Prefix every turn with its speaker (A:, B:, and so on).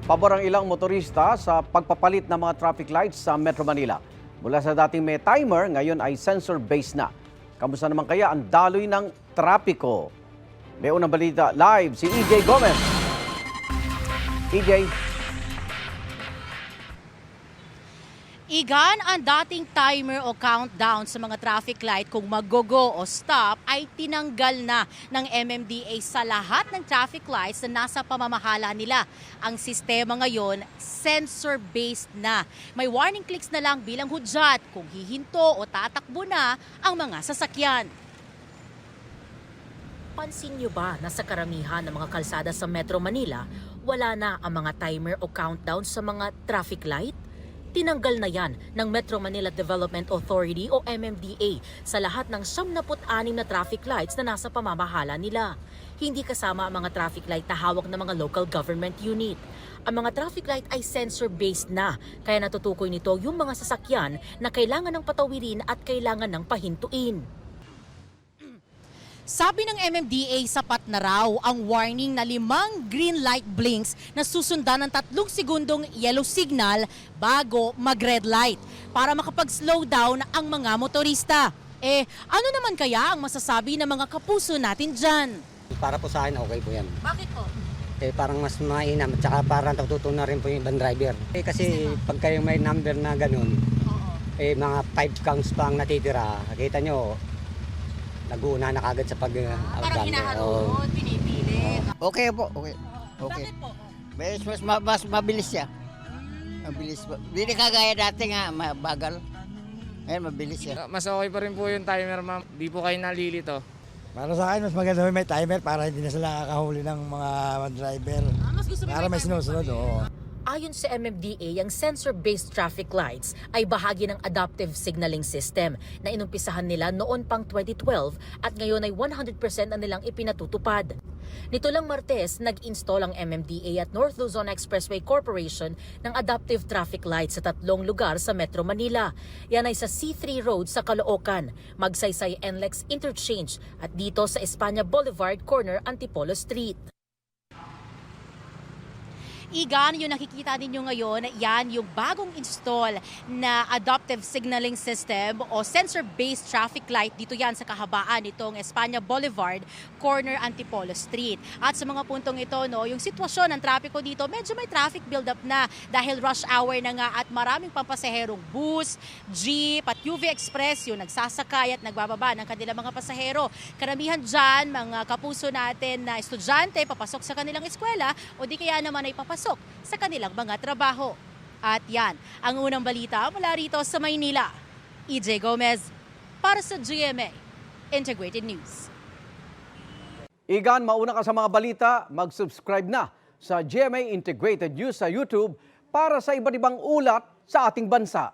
A: Pabor ang ilang motorista sa pagpapalit ng mga traffic lights sa Metro Manila. Mula sa dating may timer, ngayon ay sensor-based na. Kamusta naman kaya ang daloy ng trapiko? May unang balita live si EJ Gomez. EJ.
B: Igan, ang dating timer o countdown sa mga traffic light kung mag-go o stop ay tinanggal na ng MMDA sa lahat ng traffic lights na nasa pamamahala nila. Ang sistema ngayon, sensor-based na. May warning clicks na lang bilang hudyat kung hihinto o tatakbo na ang mga sasakyan. Pansin niyo ba na sa karamihan ng mga kalsada sa Metro Manila, wala na ang mga timer o countdown sa mga traffic light? Tinanggal na yan ng Metro Manila Development Authority o MMDA sa lahat ng 76 na traffic lights na nasa pamamahala nila. Hindi kasama ang mga traffic light na hawak ng mga local government unit. Ang mga traffic light ay sensor-based na, kaya natutukoy nito yung mga sasakyan na kailangan ng patawirin at kailangan ng pahintuin. Sabi ng MMDA, sapat na raw ang warning na 5 green light blinks na susundan ng 3 segundong yellow signal bago mag-red light para makapag-slow down ang mga motorista. Ano naman kaya ang masasabi ng mga kapuso natin dyan?
C: Para po sa akin, okay po yan.
B: Bakit po?
C: Parang mas mainam at saka parang natutunan rin po yung ibang driver. Kasi pag kayo may number na ganun, mga 5 counts pa ang natitira. Kita nyo, nag-uuna na kagad sa pag
B: Parang hinahalod, pinipilit.
D: Okay po, okay.
B: Bakit po?
D: Mas mabilis siya. Mabilis po. Hindi kagaya dati nga, bagal. Ngayon mabilis siya.
E: Mas okay pa rin po yung timer, ma'am. Di po kayo nalilito.
F: Para sa akin, mas maganda may timer para hindi na sila kakahuli ng mga driver.
B: Mas gusto mo
F: Para may sinusunod, oo.
B: Ayon sa MMDA, ang sensor-based traffic lights ay bahagi ng adaptive signaling system na inumpisahan nila noon pang 2012 at ngayon ay 100% na nilang ipinatutupad. Nito lang Martes, nag-install ang MMDA at North Luzon Expressway Corporation ng adaptive traffic lights sa 3 lugar sa Metro Manila. Yan ay sa C3 Road sa Caloocan, Magsaysay NLEX Interchange at dito sa Espana Boulevard Corner, Antipolo Street. Igan, yung nakikita ninyo ngayon, yan yung bagong install na adaptive signaling system o sensor-based traffic light. Dito yan sa kahabaan nitong Espana Boulevard, corner Antipolo Street. At sa mga puntong ito, yung sitwasyon ng trapiko dito, medyo may traffic build-up na dahil rush hour na nga at maraming pampasaherong bus, jeep at UV Express yung nagsasakay at nagbababa ng kanilang mga pasahero. Karamihan dyan, mga kapuso natin na estudyante, papasok sa kanilang eskwela o di kaya naman ay papasok sa kanilang mga trabaho. At yan, ang unang balita mula rito sa Maynila. EJ Gomez para sa GMA Integrated News.
A: Igan, mauna ka sa mga balita, mag-subscribe na sa GMA Integrated News sa YouTube para sa iba't ibang ulat sa ating bansa.